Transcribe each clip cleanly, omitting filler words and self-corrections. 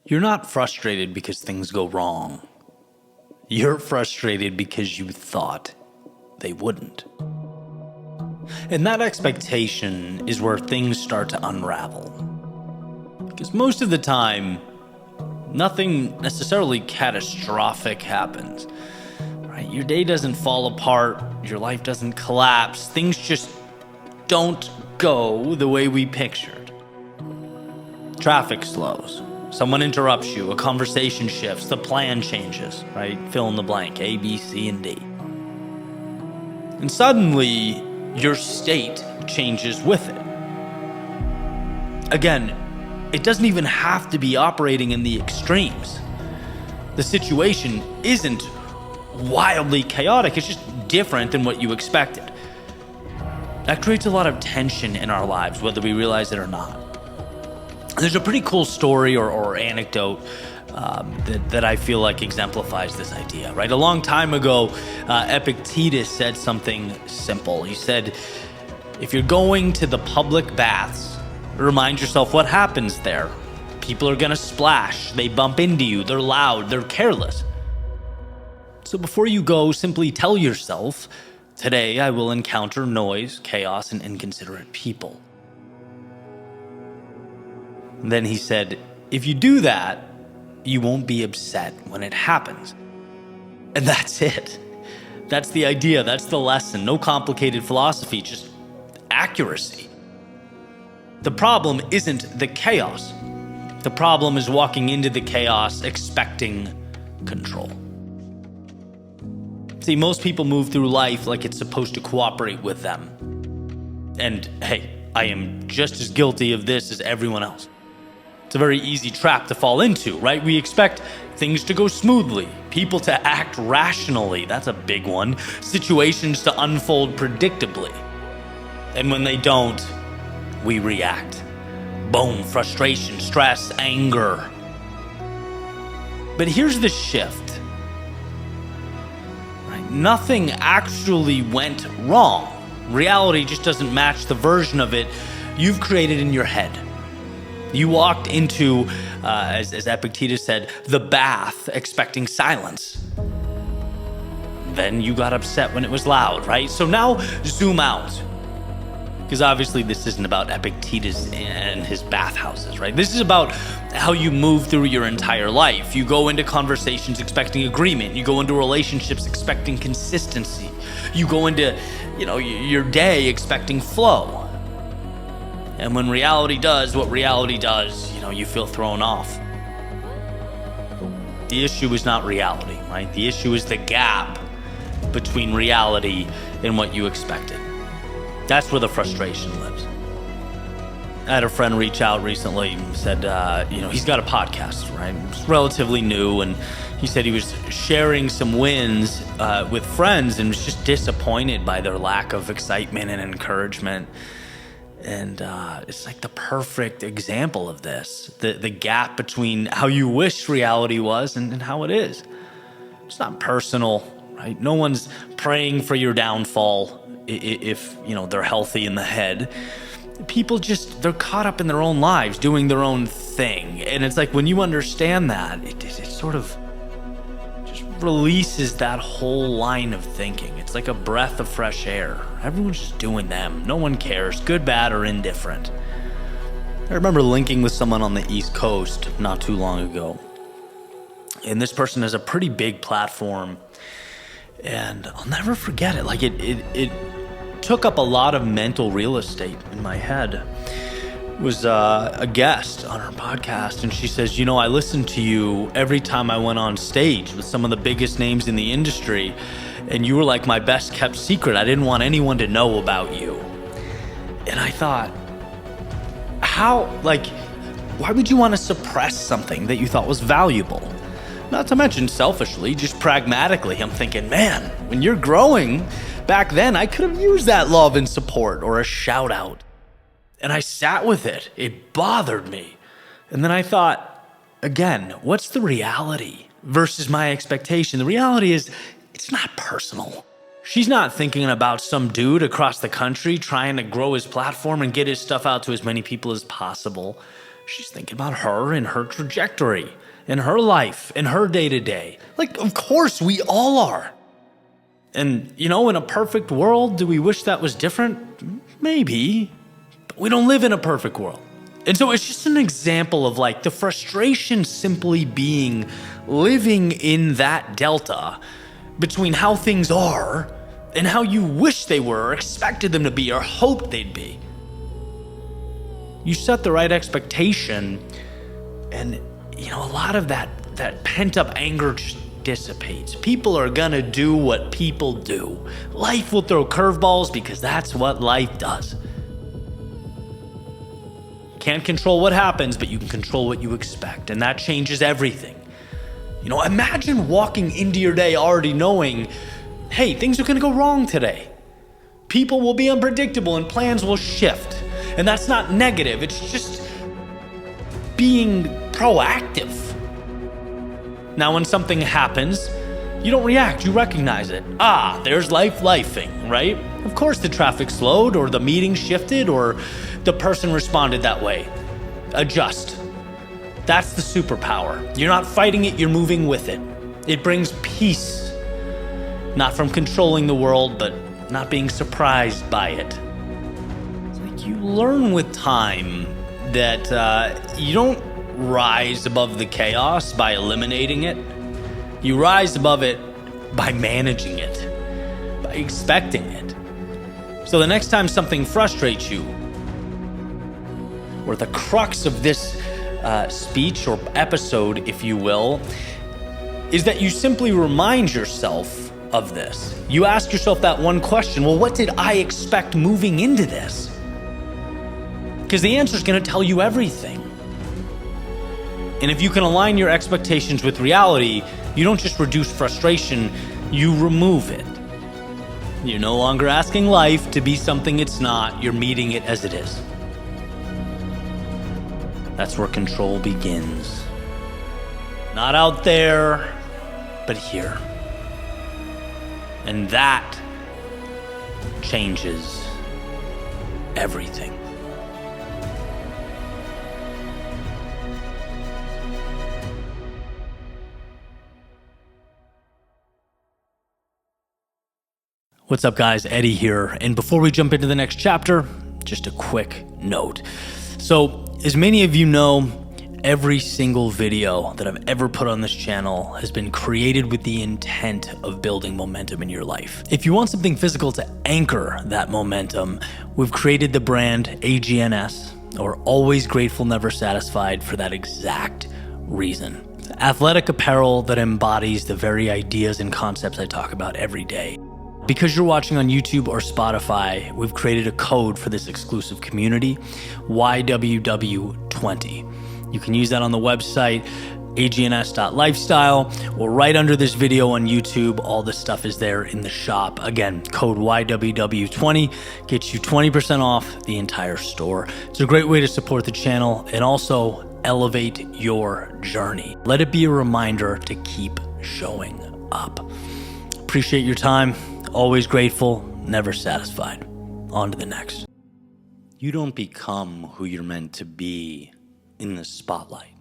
You're not frustrated because things go wrong. You're frustrated because you thought they wouldn't. And that expectation is where things start to unravel. Because most of the time, nothing necessarily catastrophic happens. Right? Your day doesn't fall apart, your life doesn't collapse, things just don't go the way we pictured. Traffic slows. Someone interrupts you, a conversation shifts, the plan changes, right? Fill in the blank, A, B, C, and D. And suddenly, your state changes with it. Again, it doesn't even have to be operating in the extremes. The situation isn't wildly chaotic, it's just different than what you expected. That creates a lot of tension in our lives, whether we realize it or not. There's a pretty cool story or anecdote that I feel like exemplifies this idea, right? A long time ago, Epictetus said something simple. He said, if you're going to the public baths, remind yourself what happens there. People are gonna splash, they bump into you, they're loud, they're careless. So before you go, simply tell yourself, today I will encounter noise, chaos, and inconsiderate people. Then he said, if you do that, you won't be upset when it happens. And that's it. That's the idea. That's the lesson. No complicated philosophy, just accuracy. The problem isn't the chaos. The problem is walking into the chaos expecting control. See, most people move through life like it's supposed to cooperate with them. And hey, I am just as guilty of this as everyone else. It's a very easy trap to fall into, right? We expect things to go smoothly, people to act rationally, that's a big one, situations to unfold predictably. And when they don't, we react. Boom, frustration, stress, anger. But here's the shift. Right? Nothing actually went wrong. Reality just doesn't match the version of it you've created in your head. You walked into, as Epictetus said, the bath expecting silence. Then you got upset when it was loud, right? So now zoom out. Because obviously this isn't about Epictetus and his bathhouses, right? This is about how you move through your entire life. You go into conversations expecting agreement. You go into relationships expecting consistency. You go into, your day expecting flow. And when reality does what reality does, you feel thrown off. The issue is not reality, right? The issue is the gap between reality and what you expected. That's where the frustration lives. I had a friend reach out recently and said, he's got a podcast, right? It's relatively new, and he said he was sharing some wins with friends and was just disappointed by their lack of excitement and encouragement. And it's like the perfect example of this, the gap between how you wish reality was and how it is. It's not personal, right? No one's praying for your downfall if they're healthy in the head. People they're caught up in their own lives, doing their own thing. And it's like when you understand that, it sort of just releases that whole line of thinking. It's like a breath of fresh air. Everyone's just doing them. No one cares, good, bad, or indifferent. I remember linking with someone on the East Coast not too long ago. And this person has a pretty big platform. And I'll never forget it. Like it took up a lot of mental real estate in my head. It was a guest on her podcast, and she says, I listened to you every time I went on stage with some of the biggest names in the industry, and you were like my best kept secret. I didn't want anyone to know about you. And I thought, why would you want to suppress something that you thought was valuable? Not to mention selfishly, just pragmatically, I'm thinking, man, when you're growing, back then I could have used that love and support or a shout out. And I sat with it. It bothered me. And then I thought, again, what's the reality versus my expectation? The reality is, it's not personal. She's not thinking about some dude across the country trying to grow his platform and get his stuff out to as many people as possible. She's thinking about her and her trajectory, and her life, and her day-to-day. Like, of course, we all are. And, in a perfect world, do we wish that was different? Maybe. But we don't live in a perfect world. And so it's just an example of the frustration simply being living in that delta between how things are and how you wish they were, or expected them to be, or hoped they'd be. You set the right expectation, and a lot of that pent-up anger just dissipates. People are gonna do what people do. Life will throw curveballs because that's what life does. Can't control what happens, but you can control what you expect, and that changes everything. Imagine walking into your day already knowing, hey, things are gonna go wrong today. People will be unpredictable and plans will shift. And that's not negative, it's just being proactive. Now, when something happens, you don't react, you recognize it. There's lifing, right? Of course the traffic slowed, or the meeting shifted, or the person responded that way. Adjust. That's the superpower. You're not fighting it, you're moving with it. It brings peace, not from controlling the world, but not being surprised by it. You learn with time that you don't rise above the chaos by eliminating it. You rise above it by managing it, by expecting it. So the next time something frustrates you, or the crux of this speech or episode, if you will, is that you simply remind yourself of this. You ask yourself that one question, well, what did I expect moving into this? Because the answer is going to tell you everything. And if you can align your expectations with reality, you don't just reduce frustration, you remove it. You're no longer asking life to be something it's not, you're meeting it as it is. That's where control begins. Not out there, but here. And that changes everything. What's up, guys? Eddie here. And before we jump into the next chapter, just a quick note. So, as many of you know, every single video that I've ever put on this channel has been created with the intent of building momentum in your life. If you want something physical to anchor that momentum, we've created the brand AGNS, or Always Grateful, Never Satisfied, for that exact reason. Athletic apparel that embodies the very ideas and concepts I talk about every day. Because you're watching on YouTube or Spotify, we've created a code for this exclusive community, YWW20. You can use that on the website, agns.lifestyle, or right under this video on YouTube. All this stuff is there in the shop. Again, code YWW20 gets you 20% off the entire store. It's a great way to support the channel and also elevate your journey. Let it be a reminder to keep showing up. Appreciate your time. Always grateful, never satisfied. On to the next. You don't become who you're meant to be in the spotlight.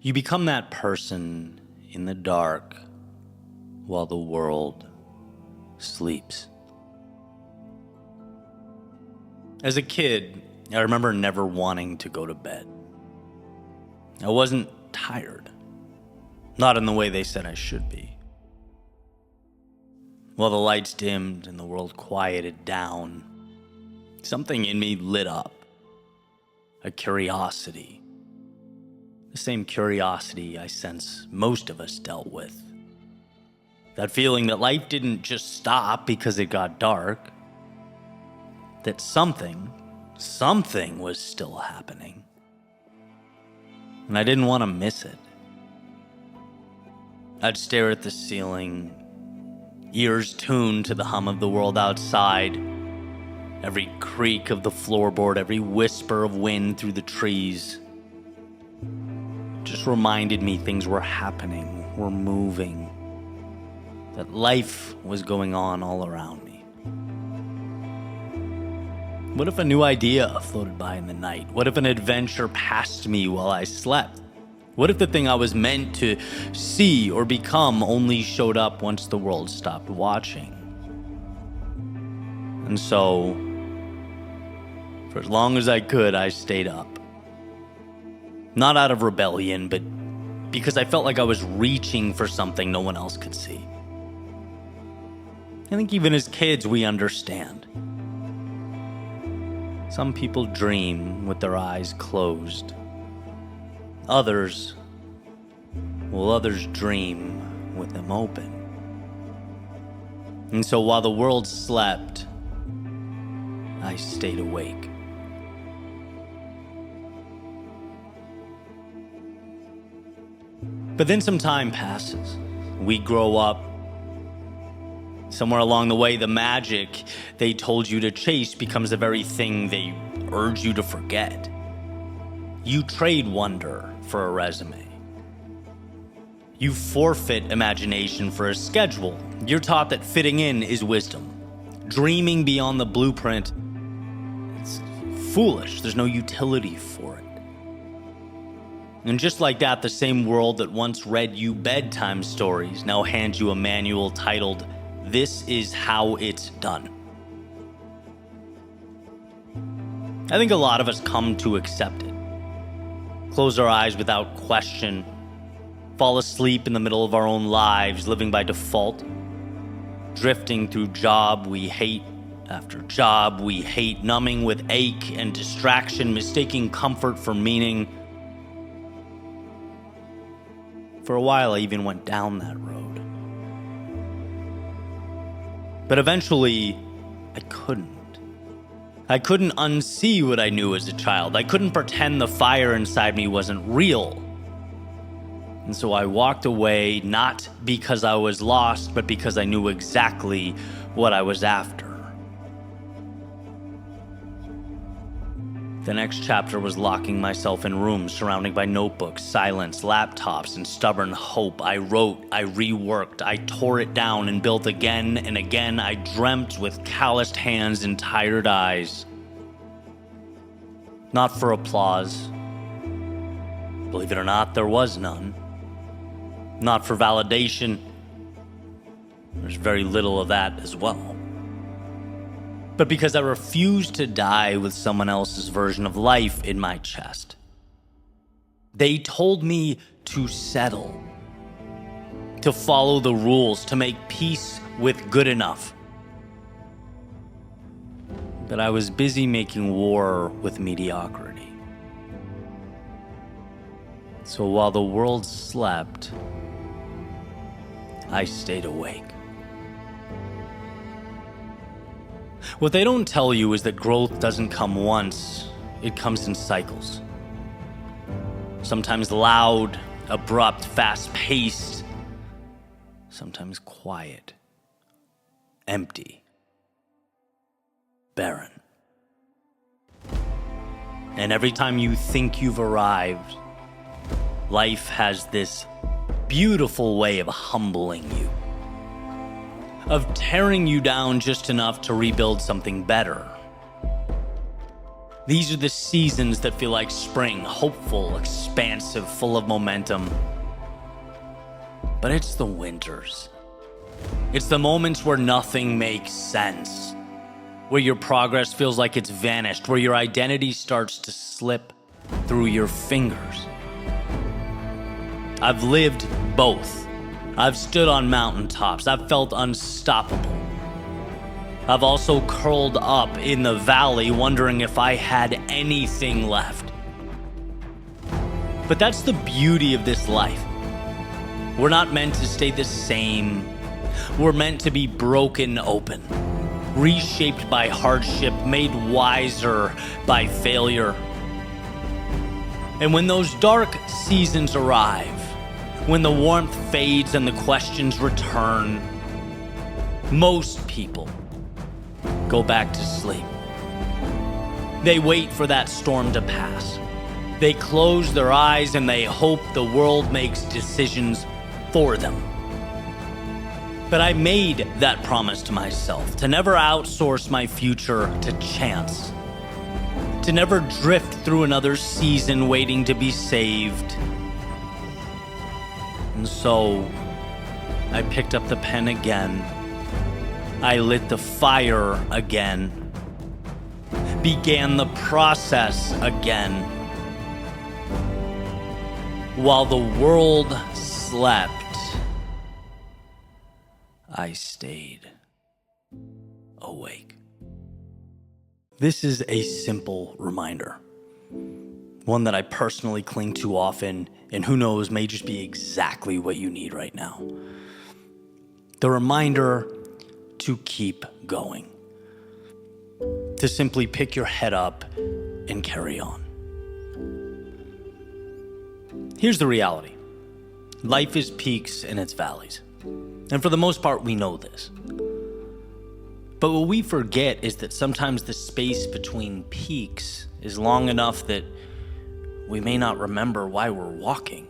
You become that person in the dark while the world sleeps. As a kid, I remember never wanting to go to bed. I wasn't tired. Not in the way they said I should be. While the lights dimmed and the world quieted down, something in me lit up. A curiosity. The same curiosity I sense most of us dealt with. That feeling that life didn't just stop because it got dark. That something was still happening. And I didn't want to miss it. I'd stare at the ceiling, ears tuned to the hum of the world outside, every creak of the floorboard, every whisper of wind through the trees. Just reminded me things were happening, were moving, that life was going on all around me. What if a new idea floated by in the night? What if an adventure passed me while I slept? What if the thing I was meant to see or become only showed up once the world stopped watching? And so, for as long as I could, I stayed up. Not out of rebellion, but because I felt like I was reaching for something no one else could see. I think even as kids, we understand. Some people dream with their eyes closed. Others dream with them open. And so while the world slept, I stayed awake. But then some time passes. We grow up. Somewhere along the way, the magic they told you to chase becomes the very thing they urge you to forget. You trade wonder for a resume. You forfeit imagination for a schedule. You're taught that fitting in is wisdom. Dreaming beyond the blueprint, it's foolish. There's no utility for it. And just like that, the same world that once read you bedtime stories now hands you a manual titled, "This is how it's done." I think a lot of us come to accept it. Close our eyes without question, fall asleep in the middle of our own lives, living by default, drifting through job we hate after job we hate, numbing with ache and distraction, mistaking comfort for meaning. For a while, I even went down that road. But eventually, I couldn't. I couldn't unsee what I knew as a child. I couldn't pretend the fire inside me wasn't real. And so I walked away, not because I was lost, but because I knew exactly what I was after. The next chapter was locking myself in rooms surrounded by notebooks, silence, laptops, and stubborn hope. I wrote, I reworked, I tore it down and built again and again. I dreamt with calloused hands and tired eyes. Not for applause. Believe it or not, there was none. Not for validation. There's very little of that as well. But because I refused to die with someone else's version of life in my chest. They told me to settle, to follow the rules, to make peace with good enough. But I was busy making war with mediocrity. So while the world slept, I stayed awake. What they don't tell you is that growth doesn't come once, it comes in cycles. Sometimes loud, abrupt, fast-paced, sometimes quiet, empty, barren. And every time you think you've arrived, life has this beautiful way of humbling you, of tearing you down just enough to rebuild something better. These are the seasons that feel like spring, hopeful, expansive, full of momentum. But it's the winters. It's the moments where nothing makes sense, where your progress feels like it's vanished, where your identity starts to slip through your fingers. I've lived both. I've stood on mountaintops. I've felt unstoppable. I've also curled up in the valley wondering if I had anything left. But that's the beauty of this life. We're not meant to stay the same. We're meant to be broken open, reshaped by hardship, made wiser by failure. And when those dark seasons arrive, when the warmth fades and the questions return, most people go back to sleep. They wait for that storm to pass. They close their eyes and they hope the world makes decisions for them. But I made that promise to myself to never outsource my future to chance, to never drift through another season waiting to be saved. And so I picked up the pen again. I lit the fire again. Began the process again. While the world slept, I stayed awake. This is a simple reminder, one that I personally cling to often, and who knows, may just be exactly what you need right now. The reminder to keep going, to simply pick your head up and carry on. Here's the reality. Life is peaks and it's valleys. And for the most part, we know this. But what we forget is that sometimes the space between peaks is long enough that we may not remember why we're walking.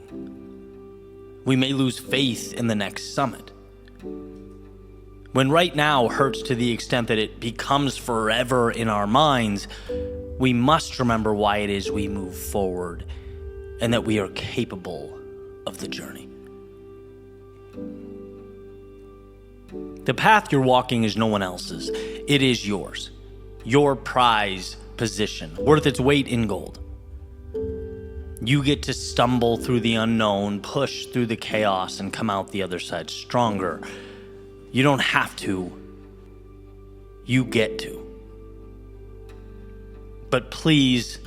We may lose faith in the next summit. When right now hurts to the extent that it becomes forever in our minds, we must remember why it is we move forward and that we are capable of the journey. The path you're walking is no one else's. It is yours. Your prize position, worth its weight in gold. You get to stumble through the unknown, push through the chaos, and come out the other side stronger. You don't have to. You get to. But please,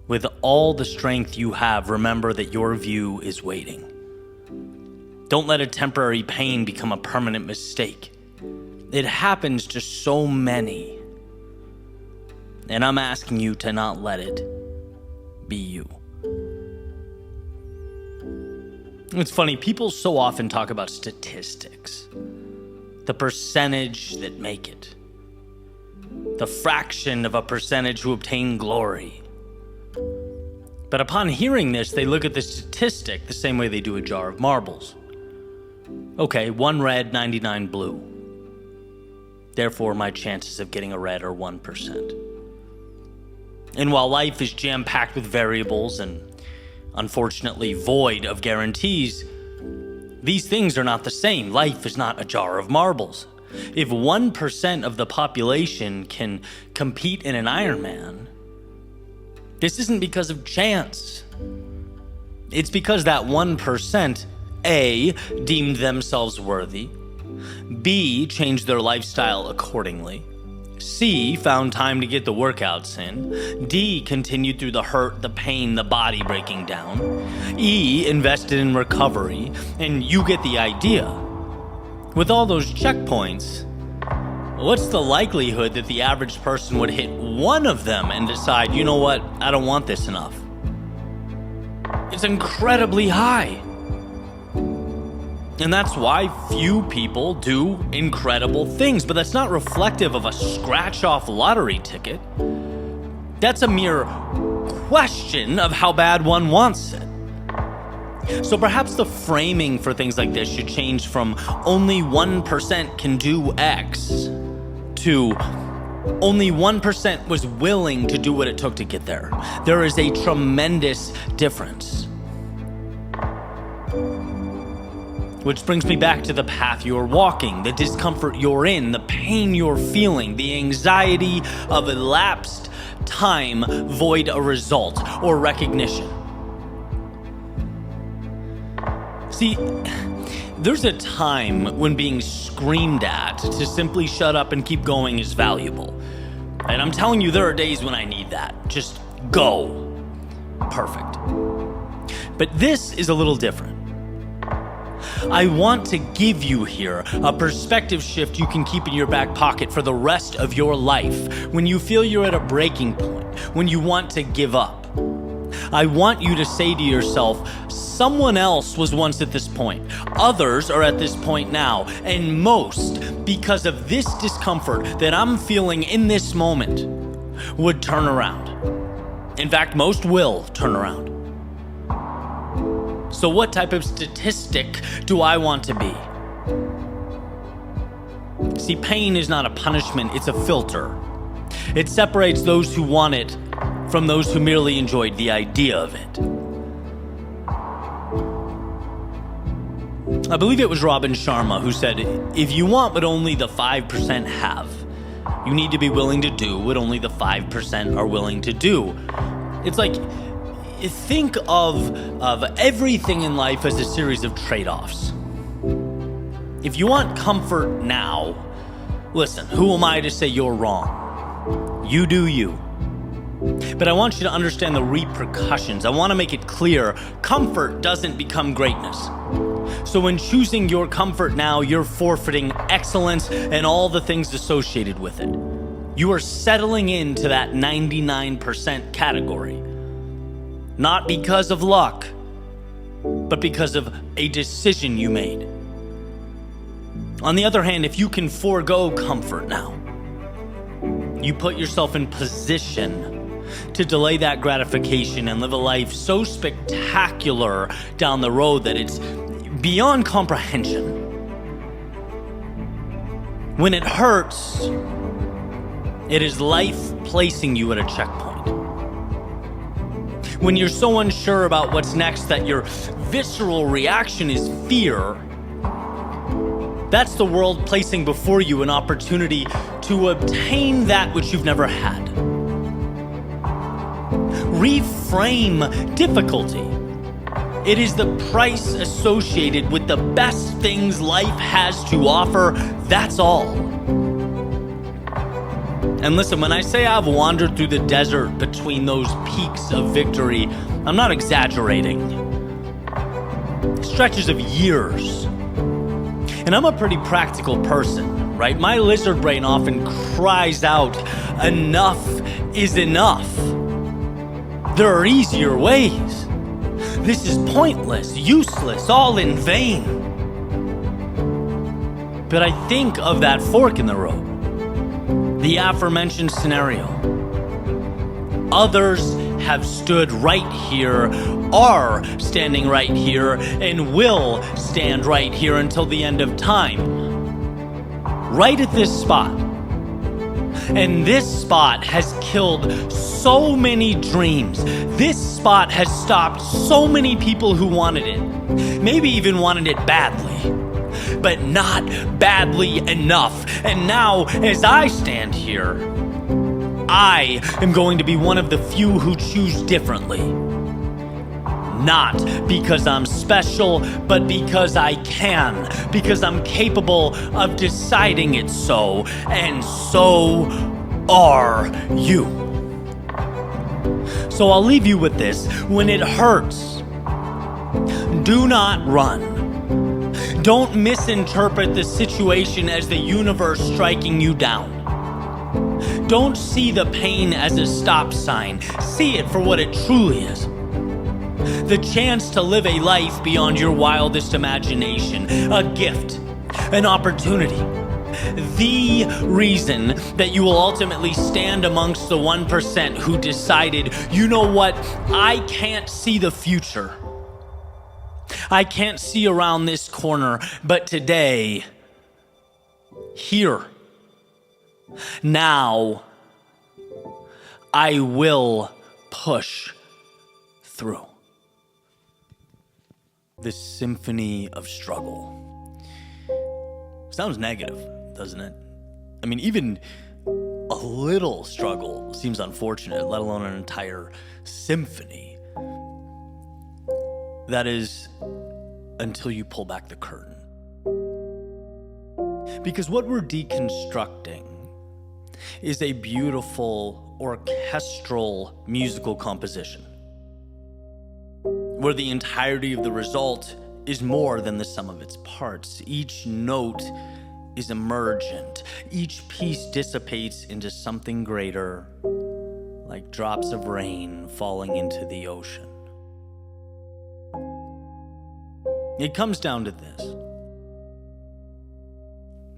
with all the strength you have, remember that your view is waiting. Don't let a temporary pain become a permanent mistake. It happens to so many. And I'm asking you to not let it be you. It's funny, people so often talk about statistics. The percentage that make it. The fraction of a percentage who obtain glory. But upon hearing this, they look at the statistic the same way they do a jar of marbles. Okay, 1 red, 99 blue. Therefore, my chances of getting a red are 1%. And while life is jam-packed with variables and unfortunately void of guarantees, these things are not the same. Life is not a jar of marbles. If 1% of the population can compete in an Ironman, this isn't because of chance. It's because that 1%, A, deemed themselves worthy, B, changed their lifestyle accordingly, C, found time to get the workouts in, D, continued through the hurt, the pain, the body breaking down, E, invested in recovery, and you get the idea. With all those checkpoints, what's the likelihood that the average person would hit one of them and decide, you know what, I don't want this enough? It's incredibly high. And that's why few people do incredible things, but that's not reflective of a scratch-off lottery ticket. That's a mere question of how bad one wants it. So perhaps the framing for things like this should change from only 1% can do X to only 1% was willing to do what it took to get there. There is a tremendous difference. Which brings me back to the path you're walking, the discomfort you're in, the pain you're feeling, the anxiety of elapsed time void a result or recognition. See, there's a time when being screamed at to simply shut up and keep going is valuable. And I'm telling you, there are days when I need that. Just go. Perfect. But this is a little different. I want to give you here a perspective shift you can keep in your back pocket for the rest of your life. When you feel you're at a breaking point, when you want to give up, I want you to say to yourself, someone else was once at this point. Others are at this point now. And most, because of this discomfort that I'm feeling in this moment, would turn around. In fact, most will turn around. So what type of statistic do I want to be? See, pain is not a punishment, it's a filter. It separates those who want it from those who merely enjoyed the idea of it. I believe it was Robin Sharma who said, if you want what only the 5% have, you need to be willing to do what only the 5% are willing to do. It's like, think of everything in life as a series of trade-offs. If you want comfort now, listen, who am I to say you're wrong? You do you. But I want you to understand the repercussions. I want to make it clear, comfort doesn't become greatness. So when choosing your comfort now, you're forfeiting excellence and all the things associated with it. You are settling into that 99% category. Not because of luck, but because of a decision you made. On the other hand, if you can forego comfort now, you put yourself in position to delay that gratification and live a life so spectacular down the road that it's beyond comprehension. When it hurts, it is life placing you at a checkpoint. When you're so unsure about what's next that your visceral reaction is fear, that's the world placing before you an opportunity to obtain that which you've never had. Reframe difficulty. It is the price associated with the best things life has to offer. That's all. And listen, when I say I've wandered through the desert between those peaks of victory, I'm not exaggerating. Stretches of years. And I'm a pretty practical person, right? My lizard brain often cries out, enough is enough. There are easier ways. This is pointless, useless, all in vain. But I think of that fork in the road, the aforementioned scenario. Others have stood right here, are standing right here, and will stand right here until the end of time. Right at this spot. And this spot has killed so many dreams. This spot has stopped so many people who wanted it. Maybe even wanted it badly. But not badly enough. And now, as I stand here, I am going to be one of the few who choose differently. Not because I'm special, but because I can. Because I'm capable of deciding it so. And so are you. So I'll leave you with this. When it hurts, do not run. Don't misinterpret the situation as the universe striking you down. Don't see the pain as a stop sign. See it for what it truly is. The chance to live a life beyond your wildest imagination. A gift. An opportunity. The reason that you will ultimately stand amongst the 1% who decided, you know what, I can't see the future. I can't see around this corner, but today, here, now, I will push through. This symphony of struggle. Sounds negative, doesn't it? I mean, even a little struggle seems unfortunate, let alone an entire symphony. That is, until you pull back the curtain. Because what we're deconstructing is a beautiful orchestral musical composition, where the entirety of the result is more than the sum of its parts. Each note is emergent. Each piece dissipates into something greater, like drops of rain falling into the ocean. It comes down to this.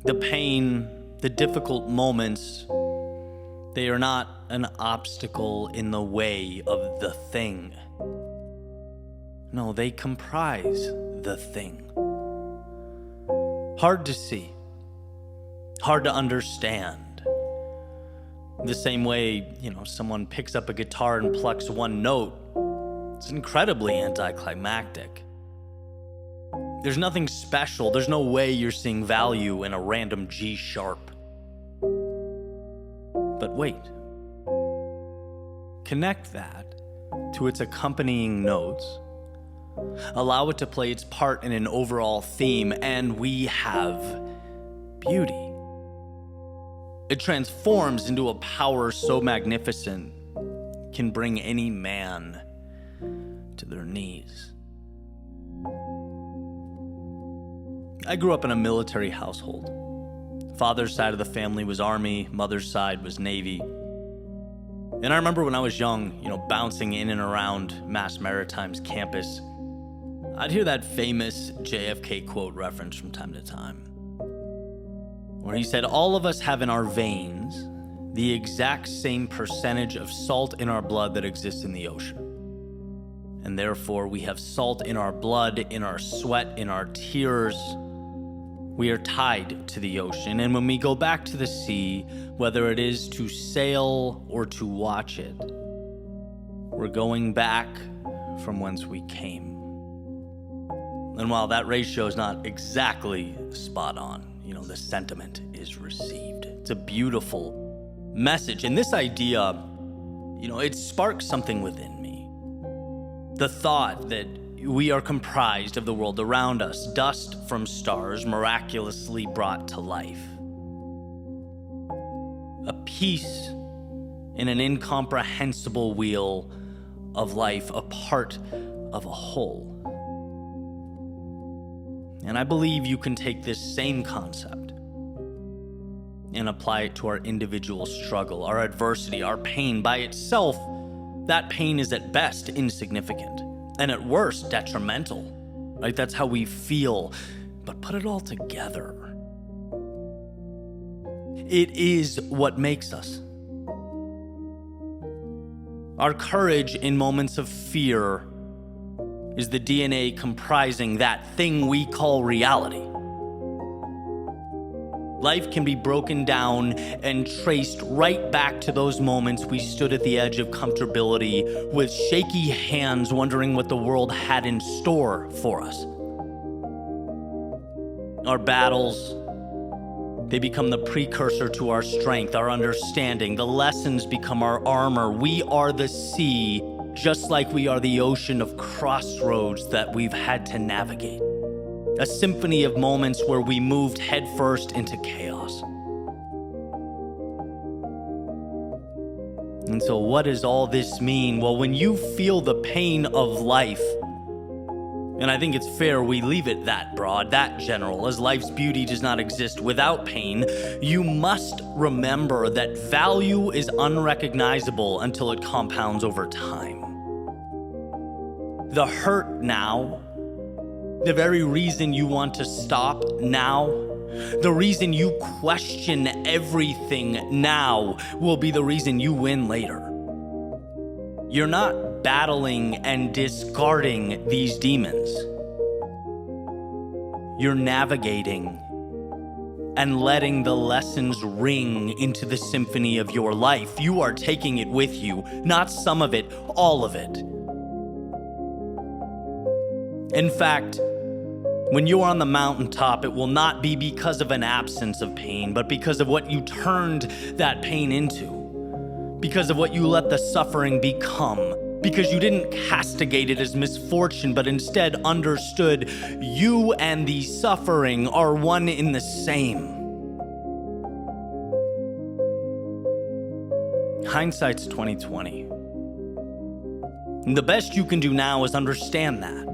The pain, the difficult moments, they are not an obstacle in the way of the thing. No, they comprise the thing. Hard to see, hard to understand, The same way, someone picks up a guitar and plucks one note, it's incredibly anticlimactic. There's nothing special. There's no way you're seeing value in a random G sharp. But wait. Connect that to its accompanying notes. Allow it to play its part in an overall theme, and we have beauty. It transforms into a power so magnificent it can bring any man to their knees. I grew up in a military household. Father's side of the family was Army, mother's side was Navy. And I remember when I was young, bouncing in and around Mass Maritime's campus, I'd hear that famous JFK quote referenced from time to time, where he said, all of us have in our veins the exact same percentage of salt in our blood that exists in the ocean. And therefore, we have salt in our blood, in our sweat, in our tears. We are tied to the ocean. And when we go back to the sea, whether it is to sail or to watch it, we're going back from whence we came. And while that ratio is not exactly spot on, the sentiment is received. It's a beautiful message. And this idea, it sparks something within me. The thought that we are comprised of the world around us, dust from stars miraculously brought to life. A piece in an incomprehensible wheel of life, a part of a whole. And I believe you can take this same concept and apply it to our individual struggle, our adversity, our pain. By itself, that pain is at best insignificant and at worst detrimental, right? That's how we feel. But put it all together, it is what makes us. Our courage in moments of fear is the DNA comprising that thing we call reality. Life can be broken down and traced right back to those moments we stood at the edge of comfortability with shaky hands wondering what the world had in store for us. Our battles, they become the precursor to our strength, our understanding. The lessons become our armor. We are the sea, just like we are the ocean of crossroads that we've had to navigate. A symphony of moments where we moved headfirst into chaos. And so what does all this mean? Well, when you feel the pain of life, and I think it's fair we leave it that broad, that general, as life's beauty does not exist without pain, you must remember that value is unrecognizable until it compounds over time. The hurt now, the very reason you want to stop now, the reason you question everything now will be the reason you win later. You're not battling and discarding these demons. You're navigating and letting the lessons ring into the symphony of your life. You are taking it with you, not some of it, all of it. In fact, when you are on the mountaintop, it will not be because of an absence of pain, but because of what you turned that pain into, because of what you let the suffering become, because you didn't castigate it as misfortune, but instead understood you and the suffering are one in the same. Hindsight's 20/20. The best you can do now is understand that.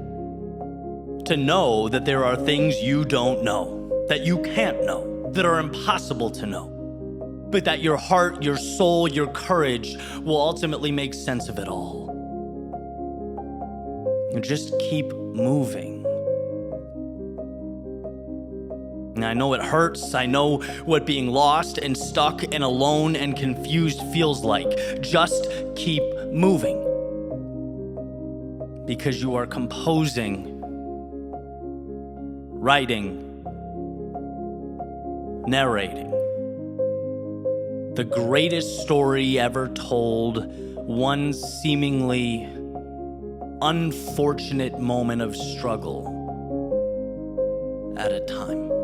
To know that there are things you don't know, that you can't know, that are impossible to know, but that your heart, your soul, your courage will ultimately make sense of it all. And just keep moving. And I know it hurts. I know what being lost and stuck and alone and confused feels like. Just keep moving. Because you are composing, writing, narrating, The greatest story ever told, one seemingly unfortunate moment of struggle at a time.